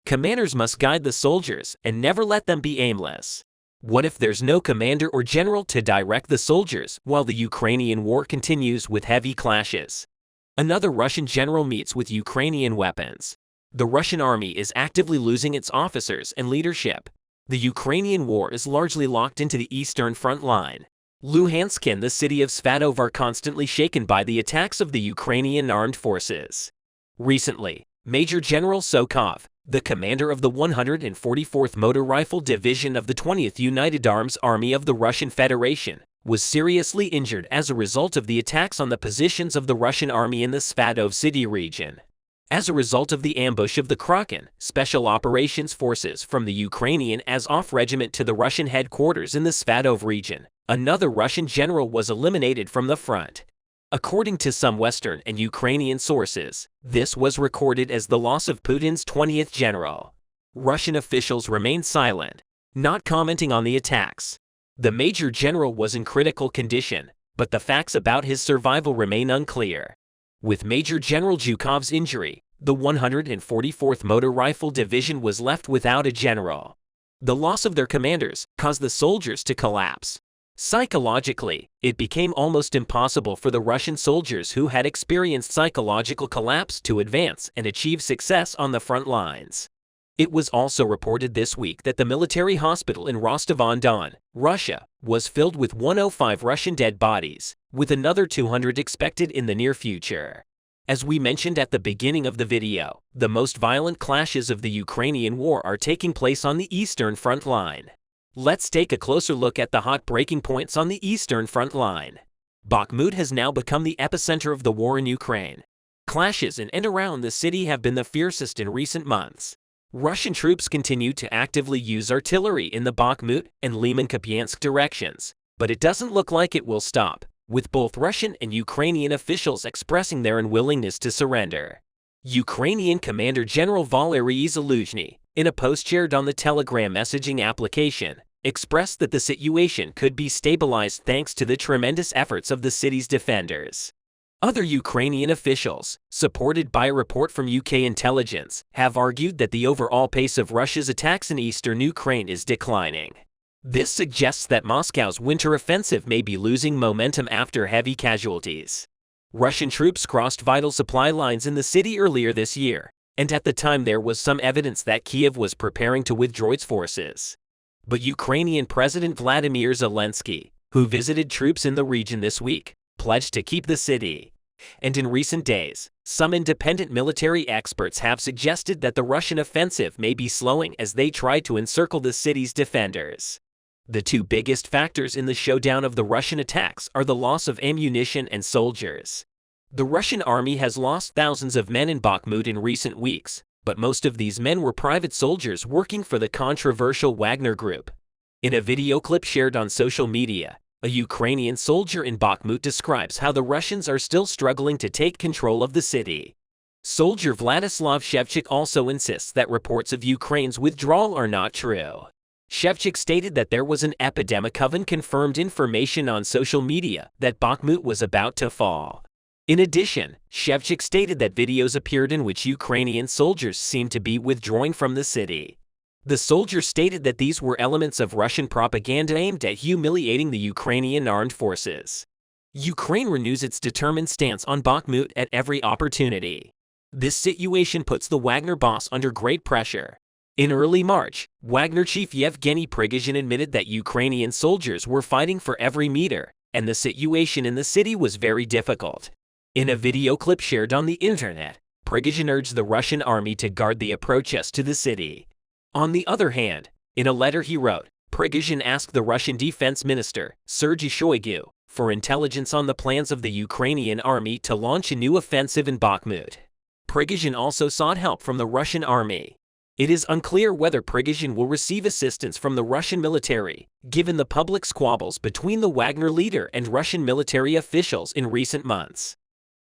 Commanders must guide the soldiers and never let them be aimless. What if there's no commander or general to direct the soldiers while the Ukrainian war continues with heavy clashes? Another Russian general meets with Ukrainian weapons. The Russian army is actively losing its officers and leadership. The Ukrainian war is largely locked into the eastern front line. Luhansk and the city of Svatov are constantly shaken by the attacks of the Ukrainian armed forces. Recently, Major General Sokov, the commander of the 144th Motor Rifle Division of the 20th United Arms Army of the Russian Federation, was seriously injured as a result of the attacks on the positions of the Russian army in the Svatov city region. As a result of the ambush of the Kraken, Special Operations Forces from the Ukrainian Azov Regiment to the Russian headquarters in the Svatov region, another Russian general was eliminated from the front. According to some Western and Ukrainian sources, this was recorded as the loss of Putin's 20th general. Russian officials remained silent, not commenting on the attacks. The major general was in critical condition, but the facts about his survival remain unclear. With Major General Zhukov's injury, the 144th Motor Rifle Division was left without a general. The loss of their commanders caused the soldiers to collapse. Psychologically, it became almost impossible for the Russian soldiers who had experienced psychological collapse to advance and achieve success on the front lines. It was also reported this week that the military hospital in Rostov-on-Don, Russia, was filled with 105 Russian dead bodies, with another 200 expected in the near future. As we mentioned at the beginning of the video, the most violent clashes of the Ukrainian war are taking place on the eastern front line. Let's take a closer look at the hot breaking points on the eastern front line. Bakhmut has now become the epicenter of the war in Ukraine. Clashes in and around the city have been the fiercest in recent months. Russian troops continue to actively use artillery in the Bakhmut and Lyman-Kupiansk directions, but it doesn't look like it will stop, with both Russian and Ukrainian officials expressing their unwillingness to surrender. Ukrainian Commander General Valery Zaluzhny, in a post shared on the Telegram messaging application, expressed that the situation could be stabilized thanks to the tremendous efforts of the city's defenders. Other Ukrainian officials, supported by a report from UK intelligence, have argued that the overall pace of Russia's attacks in eastern Ukraine is declining. This suggests that Moscow's winter offensive may be losing momentum after heavy casualties. Russian troops crossed vital supply lines in the city earlier this year, and at the time there was some evidence that Kiev was preparing to withdraw its forces. But Ukrainian President Vladimir Zelensky, who visited troops in the region this week, pledged to keep the city. And in recent days, some independent military experts have suggested that the Russian offensive may be slowing as they try to encircle the city's defenders. The two biggest factors in the showdown of the Russian attacks are the loss of ammunition and soldiers. The Russian army has lost thousands of men in Bakhmut in recent weeks, but most of these men were private soldiers working for the controversial Wagner Group. In a video clip shared on social media, a Ukrainian soldier in Bakhmut describes how the Russians are still struggling to take control of the city. Soldier Vladislav Shevchuk also insists that reports of Ukraine's withdrawal are not true. Shevchuk stated that there was an epidemic of unconfirmed information on social media that Bakhmut was about to fall. In addition, Shevchuk stated that videos appeared in which Ukrainian soldiers seemed to be withdrawing from the city. The soldier stated that these were elements of Russian propaganda aimed at humiliating the Ukrainian armed forces. Ukraine renews its determined stance on Bakhmut at every opportunity. This situation puts the Wagner boss under great pressure. In early March, Wagner chief Yevgeny Prigozhin admitted that Ukrainian soldiers were fighting for every meter, and the situation in the city was very difficult. In a video clip shared on the internet, Prigozhin urged the Russian army to guard the approaches to the city. On the other hand, in a letter he wrote, Prigozhin asked the Russian defense minister, Sergei Shoigu, for intelligence on the plans of the Ukrainian army to launch a new offensive in Bakhmut. Prigozhin also sought help from the Russian army. It is unclear whether Prigozhin will receive assistance from the Russian military, given the public squabbles between the Wagner leader and Russian military officials in recent months.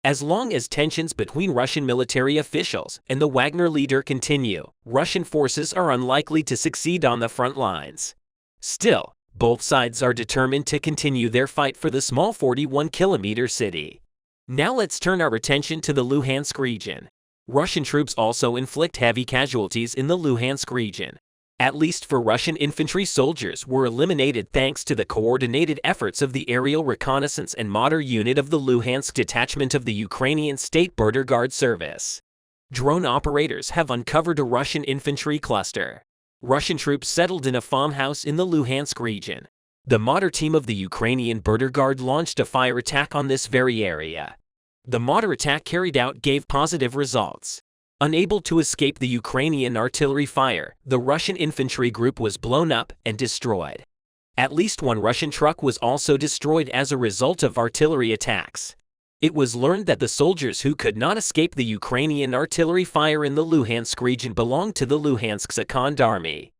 As long as tensions between Russian military officials and the Wagner leader continue, Russian forces are unlikely to succeed on the front lines. Still, both sides are determined to continue their fight for the small 41-kilometer city. Now let's turn our attention to the Luhansk region. Russian troops also inflict heavy casualties in the Luhansk region. At least 4 Russian infantry soldiers were eliminated thanks to the coordinated efforts of the Aerial Reconnaissance and Motor Unit of the Luhansk Detachment of the Ukrainian State Border Guard Service. Drone operators have uncovered a Russian infantry cluster. Russian troops settled in a farmhouse in the Luhansk region. The Motor team of the Ukrainian Border Guard launched a fire attack on this very area. The Motor attack carried out gave positive results. Unable to escape the Ukrainian artillery fire, the Russian infantry group was blown up and destroyed. At least 1 Russian truck was also destroyed as a result of artillery attacks. It was learned that the soldiers who could not escape the Ukrainian artillery fire in the Luhansk region belonged to the Luhansk Second Army.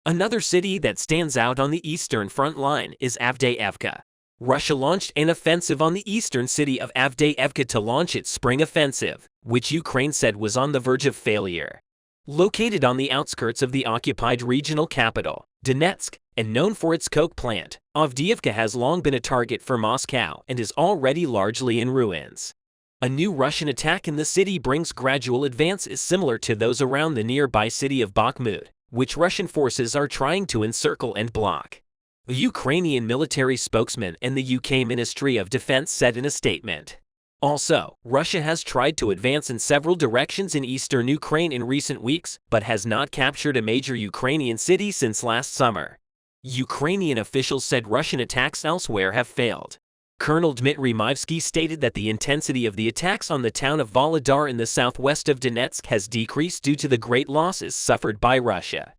Another city that stands out on the eastern front line is Avdiivka. Russia launched an offensive on the eastern city of Avdiivka to launch its spring offensive, which Ukraine said was on the verge of failure. Located on the outskirts of the occupied regional capital, Donetsk, and known for its coke plant, Avdiivka has long been a target for Moscow and is already largely in ruins. A new Russian attack in the city brings gradual advances similar to those around the nearby city of Bakhmut, which Russian forces are trying to encircle and block. A Ukrainian military spokesman and the UK Ministry of Defense said in a statement. Also, Russia has tried to advance in several directions in eastern Ukraine in recent weeks, but has not captured a major Ukrainian city since last summer. Ukrainian officials said Russian attacks elsewhere have failed. Colonel Dmitry Maivsky stated that the intensity of the attacks on the town of Soledar in the southwest of Donetsk has decreased due to the great losses suffered by Russia.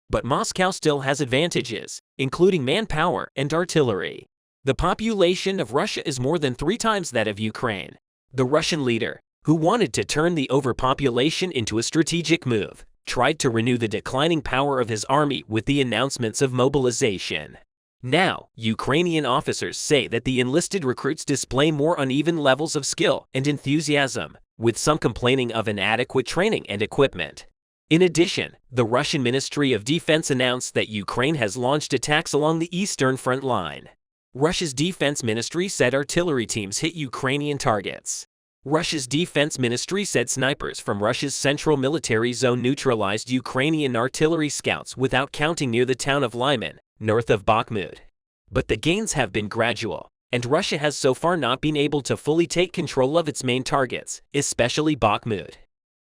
But Moscow still has advantages, including manpower and artillery. The population of Russia is more than 3 times that of Ukraine. The Russian leader, who wanted to turn the overpopulation into a strategic move, tried to renew the declining power of his army with the announcements of mobilization. Now, Ukrainian officers say that the enlisted recruits display more uneven levels of skill and enthusiasm, with some complaining of inadequate training and equipment. In addition, the Russian Ministry of Defense announced that Ukraine has launched attacks along the eastern front line. Russia's defense ministry said artillery teams hit Ukrainian targets. Russia's defense ministry said snipers from Russia's central military zone neutralized Ukrainian artillery scouts without counting near the town of Lyman, north of Bakhmut. But the gains have been gradual, and Russia has so far not been able to fully take control of its main targets, especially Bakhmut.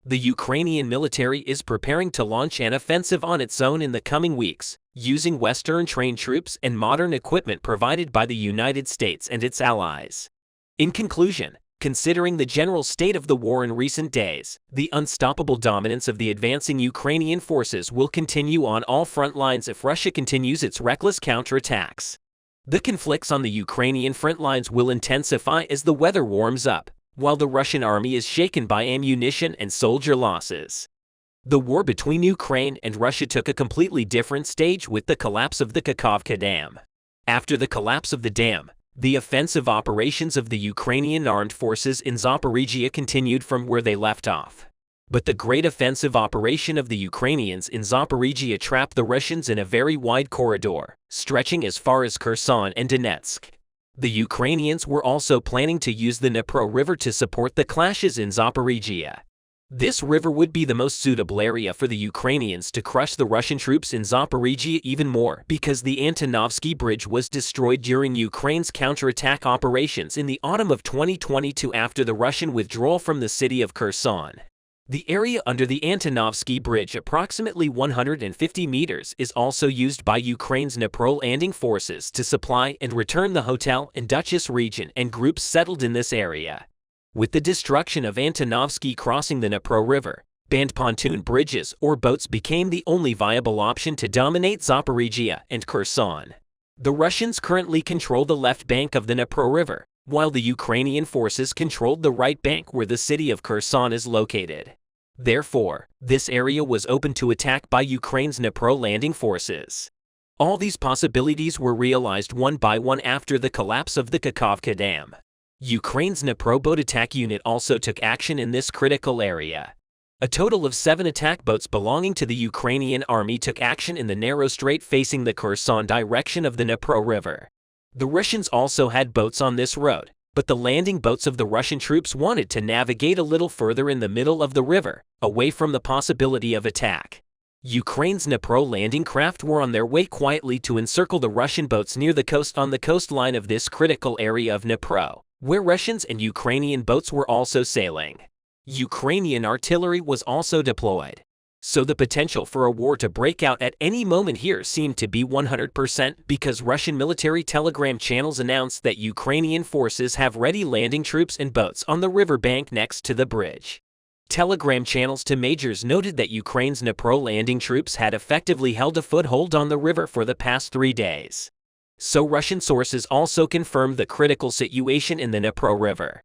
The Ukrainian military is preparing to launch an offensive on its own in the coming weeks, using Western-trained troops and modern equipment provided by the United States and its allies. In conclusion, considering the general state of the war in recent days, the unstoppable dominance of the advancing Ukrainian forces will continue on all front lines if Russia continues its reckless counterattacks. The conflicts on the Ukrainian front lines will intensify as the weather warms up, while the Russian army is shaken by ammunition and soldier losses. The war between Ukraine and Russia took a completely different stage with the collapse of the Kakhovka Dam. After the collapse of the dam, the offensive operations of the Ukrainian armed forces in Zaporizhia continued from where they left off. But the great offensive operation of the Ukrainians in Zaporizhia trapped the Russians in a very wide corridor, stretching as far as Kherson and Donetsk. The Ukrainians were also planning to use the Dnipro River to support the clashes in Zaporizhia. This river would be the most suitable area for the Ukrainians to crush the Russian troops in Zaporizhia even more because the Antonovsky Bridge was destroyed during Ukraine's counterattack operations in the autumn of 2022 after the Russian withdrawal from the city of Kherson. The area under the Antonovsky Bridge, approximately 150 meters, is also used by Ukraine's Dnipro landing forces to supply and return the Hotel and Duchess region and groups settled in this area. With the destruction of Antonovsky crossing the Dnipro River, banned pontoon bridges or boats became the only viable option to dominate Zaporizhia and Kherson. The Russians currently control the left bank of the Dnipro River, while the Ukrainian forces controlled the right bank where the city of Kherson is located. Therefore, this area was open to attack by Ukraine's Dnipro landing forces. All these possibilities were realized one by one after the collapse of the Kakhovka Dam. Ukraine's Dnipro boat attack unit also took action in this critical area. A total of 7 attack boats belonging to the Ukrainian army took action in the narrow strait facing the Kherson direction of the Dnipro River. The Russians also had boats on this road, But the landing boats of the Russian troops wanted to navigate a little further in the middle of the river, away from the possibility of attack. Ukraine's Dnipro landing craft were on their way quietly to encircle the Russian boats near the coast on the coastline of this critical area of Dnipro, where Russians and Ukrainian boats were also sailing. Ukrainian artillery was also deployed. So the potential for a war to break out at any moment here seemed to be 100% because Russian military telegram channels announced that Ukrainian forces have ready landing troops and boats on the riverbank next to the bridge. Telegram channels to majors noted that Ukraine's Dnipro landing troops had effectively held a foothold on the river for the past 3 days. So Russian sources also confirmed the critical situation in the Dnipro River.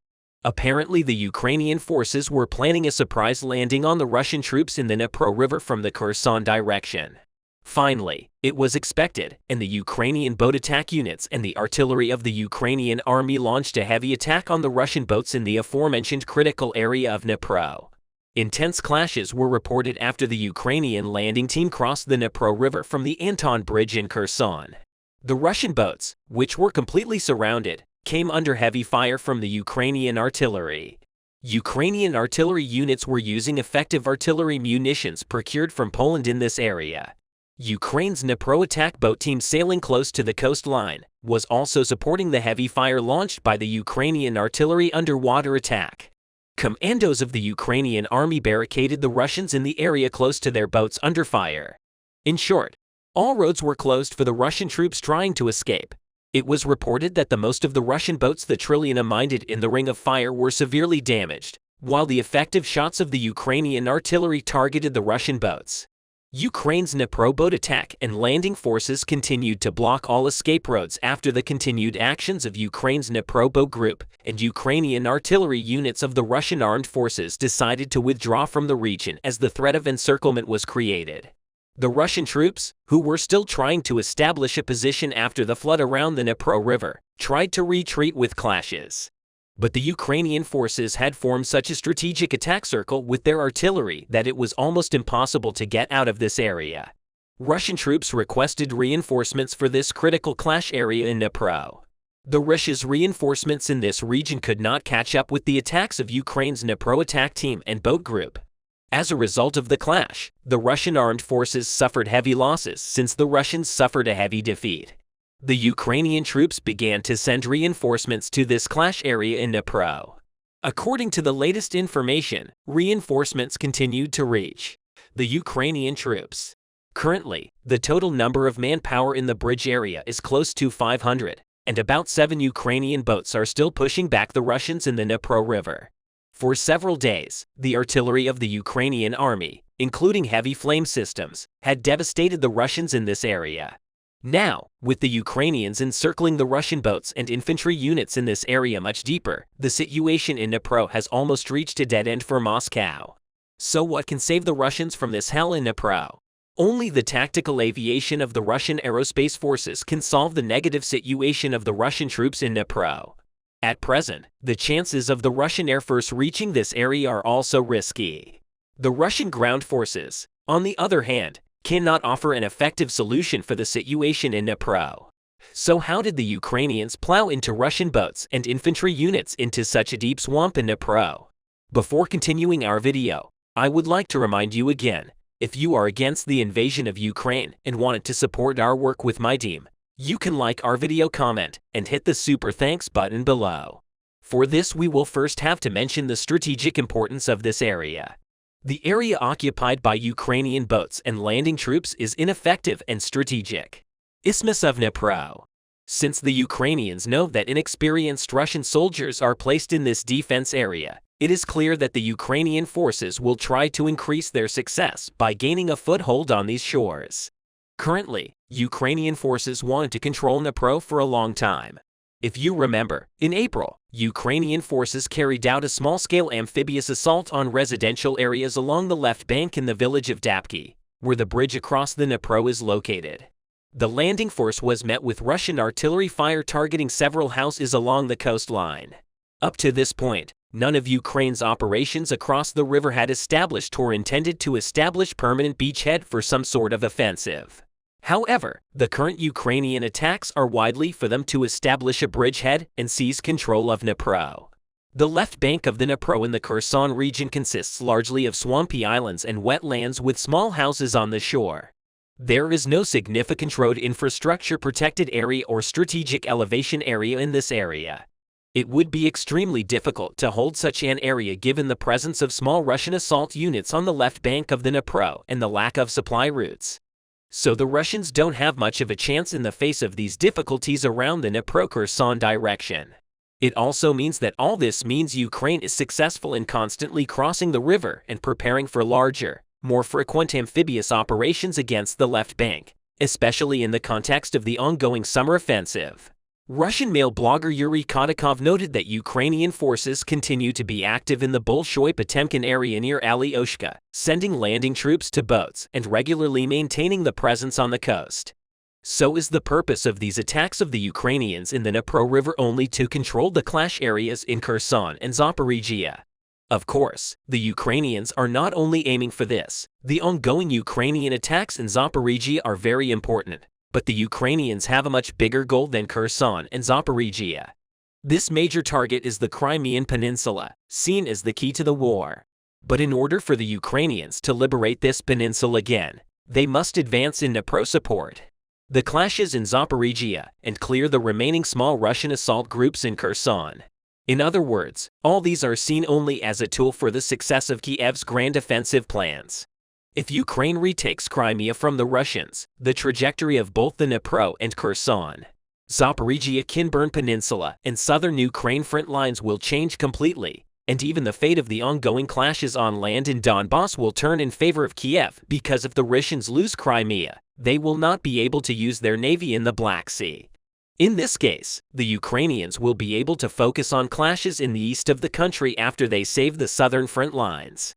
Apparently, the Ukrainian forces were planning a surprise landing on the Russian troops in the Dnipro River from the Kherson direction. Finally, it was expected, and the Ukrainian boat attack units and the artillery of the Ukrainian army launched a heavy attack on the Russian boats in the aforementioned critical area of Dnipro. Intense clashes were reported after the Ukrainian landing team crossed the Dnipro River from the Anton Bridge in Kherson. The Russian boats, which were completely surrounded, came under heavy fire from the Ukrainian artillery. Ukrainian artillery units were using effective artillery munitions procured from Poland in this area. Ukraine's Dnipro attack boat team sailing close to the coastline was also supporting the heavy fire launched by the Ukrainian artillery underwater attack. Commandos of the Ukrainian army barricaded the Russians in the area close to their boats under fire. In short, all roads were closed for the Russian troops trying to escape. It was reported that the most of the Russian boats the Trilliana minded in the ring of fire were severely damaged, while the effective shots of the Ukrainian artillery targeted the Russian boats. Ukraine's Dnipro boat attack and landing forces continued to block all escape roads after the continued actions of Ukraine's Dnipro boat group, and Ukrainian artillery units of the Russian armed forces decided to withdraw from the region as the threat of encirclement was created. The Russian troops, who were still trying to establish a position after the flood around the Dnipro River, tried to retreat with clashes. But the Ukrainian forces had formed such a strategic attack circle with their artillery that it was almost impossible to get out of this area. Russian troops requested reinforcements for this critical clash area in Dnipro. The Russia's reinforcements in this region could not catch up with the attacks of Ukraine's Dnipro attack team and boat group. As a result of the clash, the Russian armed forces suffered heavy losses since the Russians suffered a heavy defeat. The Ukrainian troops began to send reinforcements to this clash area in Dnipro. According to the latest information, reinforcements continued to reach the Ukrainian troops. Currently, the total number of manpower in the bridge area is close to 500, and about 7 Ukrainian boats are still pushing back the Russians in the Dnipro River. For several days, the artillery of the Ukrainian army, including heavy flame systems, had devastated the Russians in this area. Now, with the Ukrainians encircling the Russian boats and infantry units in this area much deeper, the situation in Dnipro has almost reached a dead end for Moscow. So what can save the Russians from this hell in Dnipro? Only the tactical aviation of the Russian aerospace forces can solve the negative situation of the Russian troops in Dnipro. At present, the chances of the Russian Air Force reaching this area are also risky. The Russian ground forces, on the other hand, cannot offer an effective solution for the situation in Dnipro. So how did the Ukrainians plow into Russian boats and infantry units into such a deep swamp in Dnipro? Before continuing our video, I would like to remind you again, if you are against the invasion of Ukraine and wanted to support our work with my team, you can like our video, comment, and hit the super thanks button below. For this, we will first have to mention the strategic importance of this area. The area occupied by Ukrainian boats and landing troops is ineffective and strategic. Isthmus of Dnipro. Since the Ukrainians know that inexperienced Russian soldiers are placed in this defense area, it is clear that the Ukrainian forces will try to increase their success by gaining a foothold on these shores. Currently, Ukrainian forces wanted to control Dnipro for a long time. If you remember, in April, Ukrainian forces carried out a small-scale amphibious assault on residential areas along the left bank in the village of Dapki, where the bridge across the Dnipro is located. The landing force was met with Russian artillery fire targeting several houses along the coastline. Up to this point, none of Ukraine's operations across the river had established or intended to establish permanent beachhead for some sort of offensive. However, the current Ukrainian attacks are widely for them to establish a bridgehead and seize control of Dnipro. The left bank of the Dnipro in the Kherson region consists largely of swampy islands and wetlands with small houses on the shore. There is no significant road infrastructure protected area or strategic elevation area in this area. It would be extremely difficult to hold such an area given the presence of small Russian assault units on the left bank of the Dnipro and the lack of supply routes. So the Russians don't have much of a chance in the face of these difficulties around the Dnipro-Kherson direction. It also means that all this means Ukraine is successful in constantly crossing the river and preparing for larger, more frequent amphibious operations against the left bank, especially in the context of the ongoing summer offensive. Russian male blogger Yuri Kotakov noted that Ukrainian forces continue to be active in the Bolshoi-Potemkin area near Alyoshka, sending landing troops to boats and regularly maintaining the presence on the coast. So is the purpose of these attacks of the Ukrainians in the Dnipro River only to control the clash areas in Kherson and Zaporizhia? Of course, the Ukrainians are not only aiming for this. The ongoing Ukrainian attacks in Zaporizhia are very important, but the Ukrainians have a much bigger goal than Kherson and Zaporizhia. This major target is the Crimean Peninsula, seen as the key to the war. But in order for the Ukrainians to liberate this peninsula again, they must advance in Dnipro support the clashes in Zaporizhia and clear the remaining small Russian assault groups in Kherson. In other words, all these are seen only as a tool for the success of Kiev's grand offensive plans. If Ukraine retakes Crimea from the Russians, the trajectory of both the Dnipro and Kherson, Zaporizhia Kinburn Peninsula, and southern Ukraine front lines will change completely, and even the fate of the ongoing clashes on land in Donbass will turn in favor of Kiev because if the Russians lose Crimea, they will not be able to use their navy in the Black Sea. In this case, the Ukrainians will be able to focus on clashes in the east of the country after they save the southern front lines.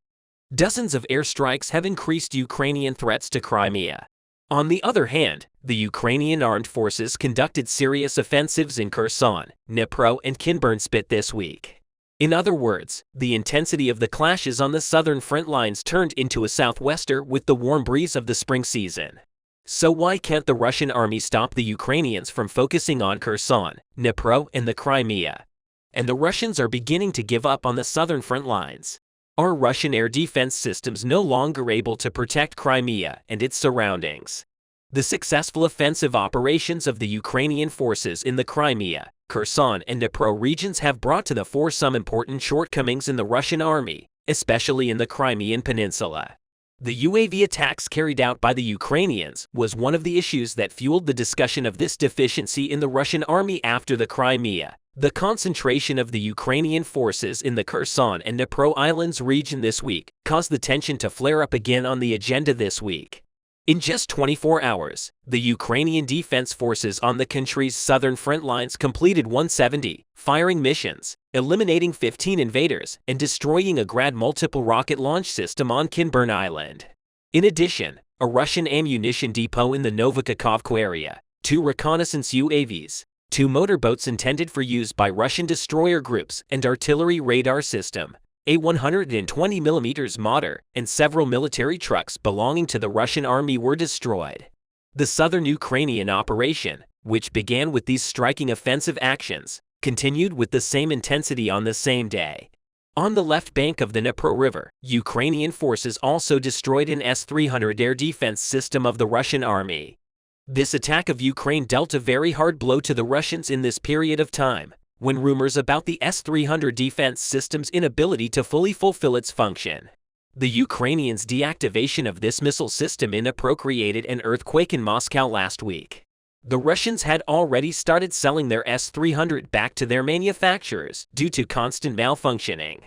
Dozens of airstrikes have increased Ukrainian threats to Crimea. On the other hand, the Ukrainian armed forces conducted serious offensives in Kherson, Dnipro, and Kinburn-Spit this week. In other words, the intensity of the clashes on the southern front lines turned into a southwester with the warm breeze of the spring season. So why can't the Russian army stop the Ukrainians from focusing on Kherson, Dnipro, and the Crimea? And the Russians are beginning to give up on the southern front lines. Are Russian air defense systems no longer able to protect Crimea and its surroundings? The successful offensive operations of the Ukrainian forces in the Crimea, Kherson, and Dnipro regions have brought to the fore some important shortcomings in the Russian army, especially in the Crimean Peninsula. The UAV attacks carried out by the Ukrainians was one of the issues that fueled the discussion of this deficiency in the Russian army after the Crimea. The concentration of the Ukrainian forces in the Kherson and Dnipro Islands region this week caused the tension to flare up again on the agenda this week. In just 24 hours, the Ukrainian defense forces on the country's southern front lines completed 170 firing missions, eliminating 15 invaders and destroying a Grad multiple rocket launch system on Kinburn Island. In addition, a Russian ammunition depot in the Novokakhovka area, 2 reconnaissance UAVs, 2 motorboats intended for use by Russian destroyer groups and artillery radar system, a 120mm mortar, and several military trucks belonging to the Russian army were destroyed. The southern Ukrainian operation, which began with these striking offensive actions, continued with the same intensity on the same day. On the left bank of the Dnipro River, Ukrainian forces also destroyed an S-300 air defense system of the Russian army. This attack of Ukraine dealt a very hard blow to the Russians in this period of time, when rumors about the S-300 defense system's inability to fully fulfill its function. The Ukrainians' deactivation of this missile system in Dnipro created an earthquake in Moscow last week. The Russians had already started selling their S-300 back to their manufacturers due to constant malfunctioning.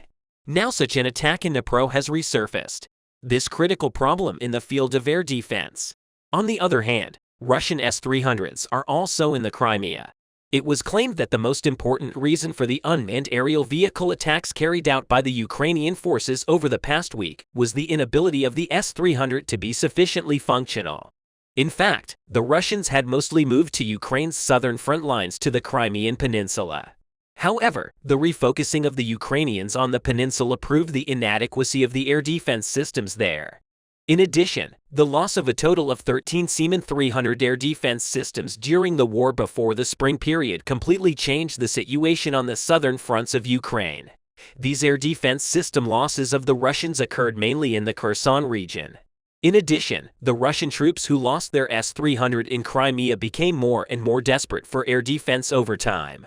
Now such an attack in Dnipro has resurfaced. This critical problem in the field of air defense. On the other hand, Russian S-300s are also in the Crimea. It was claimed that the most important reason for the unmanned aerial vehicle attacks carried out by the Ukrainian forces over the past week was the inability of the S-300 to be sufficiently functional. In fact, the Russians had mostly moved to Ukraine's southern front lines to the Crimean Peninsula. However, the refocusing of the Ukrainians on the peninsula proved the inadequacy of the air defense systems there. In addition, The loss of a total of 13 Seaman 300 air defense systems during the war before the spring period completely changed the situation on the southern fronts of Ukraine. These air defense system losses of the Russians occurred mainly in the Kherson region. In addition, the Russian troops who lost their S-300 in Crimea became more and more desperate for air defense over time.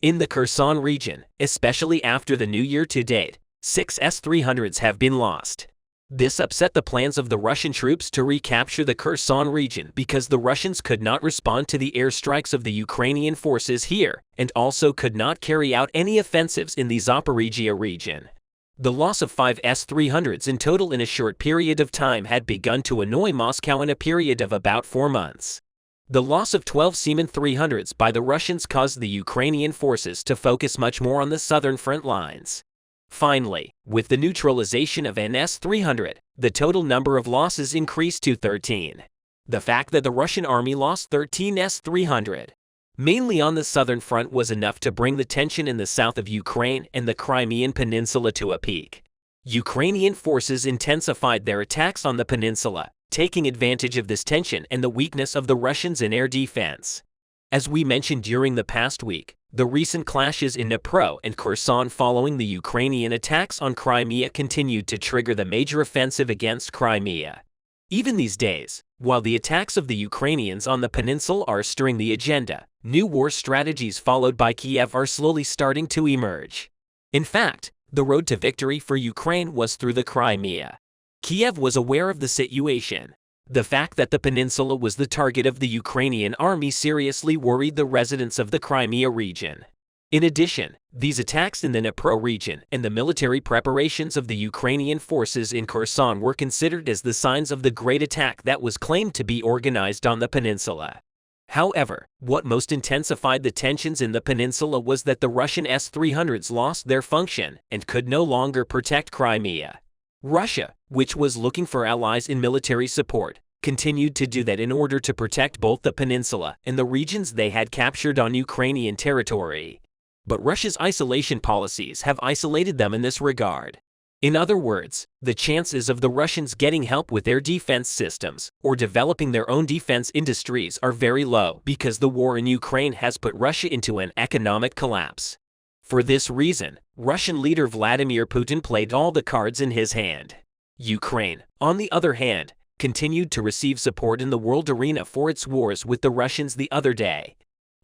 In the Kherson region, especially after the new year to date, 6 S-300s have been lost. This upset the plans of the Russian troops to recapture the Kherson region because the Russians could not respond to the airstrikes of the Ukrainian forces here and also could not carry out any offensives in the Zaporizhia region. The loss of 5 S-300s in total in a short period of time had begun to annoy Moscow in a period of about 4 months. The loss of 12 Seaman 300s by the Russians caused the Ukrainian forces to focus much more on the southern front lines. Finally, with the neutralization of an S-300, the total number of losses increased to 13. The fact that the Russian army lost 13 S-300, mainly on the southern front, was enough to bring the tension in the south of Ukraine and the Crimean Peninsula to a peak. Ukrainian forces intensified their attacks on the peninsula, taking advantage of this tension and the weakness of the Russians in air defense. As we mentioned during the past week, the recent clashes in Dnipro and Kherson following the Ukrainian attacks on Crimea continued to trigger the major offensive against Crimea. Even these days, while the attacks of the Ukrainians on the peninsula are stirring the agenda, new war strategies followed by Kiev are slowly starting to emerge. In fact, the road to victory for Ukraine was through the Crimea. Kiev was aware of the situation. The fact that the peninsula was the target of the Ukrainian army seriously worried the residents of the Crimea region. In addition, these attacks in the Dnipro region and the military preparations of the Ukrainian forces in Kherson were considered as the signs of the great attack that was claimed to be organized on the peninsula. However, what most intensified the tensions in the peninsula was that the Russian S-300s lost their function and could no longer protect Crimea. Russia, which was looking for allies in military support, continued to do that in order to protect both the peninsula and the regions they had captured on Ukrainian territory. But Russia's isolation policies have isolated them in this regard. In other words, the chances of the Russians getting help with their defense systems or developing their own defense industries are very low because the war in Ukraine has put Russia into an economic collapse. For this reason, Russian leader Vladimir Putin played all the cards in his hand. Ukraine, on the other hand, continued to receive support in the world arena for its wars with the Russians the other day.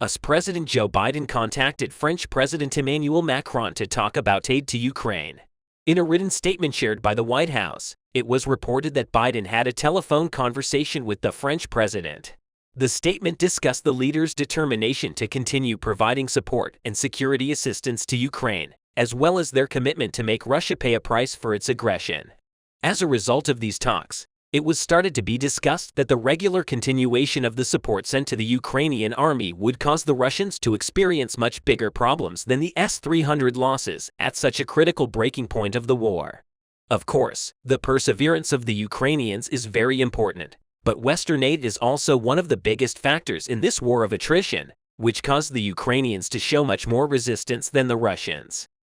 US President Joe Biden contacted French President Emmanuel Macron to talk about aid to Ukraine. In a written statement shared by the White House, it was reported that Biden had a telephone conversation with the French president. The statement discussed the leader's determination to continue providing support and security assistance to Ukraine, as well as their commitment to make Russia pay a price for its aggression. As a result of these talks, it was started to be discussed that the regular continuation of the support sent to the Ukrainian army would cause the Russians to experience much bigger problems than the S-300 losses at such a critical breaking point of the war. Of course, the perseverance of the Ukrainians is very important, but Western aid is also one of the biggest factors in this war of attrition, which caused the Ukrainians to show much more resistance than the Russians.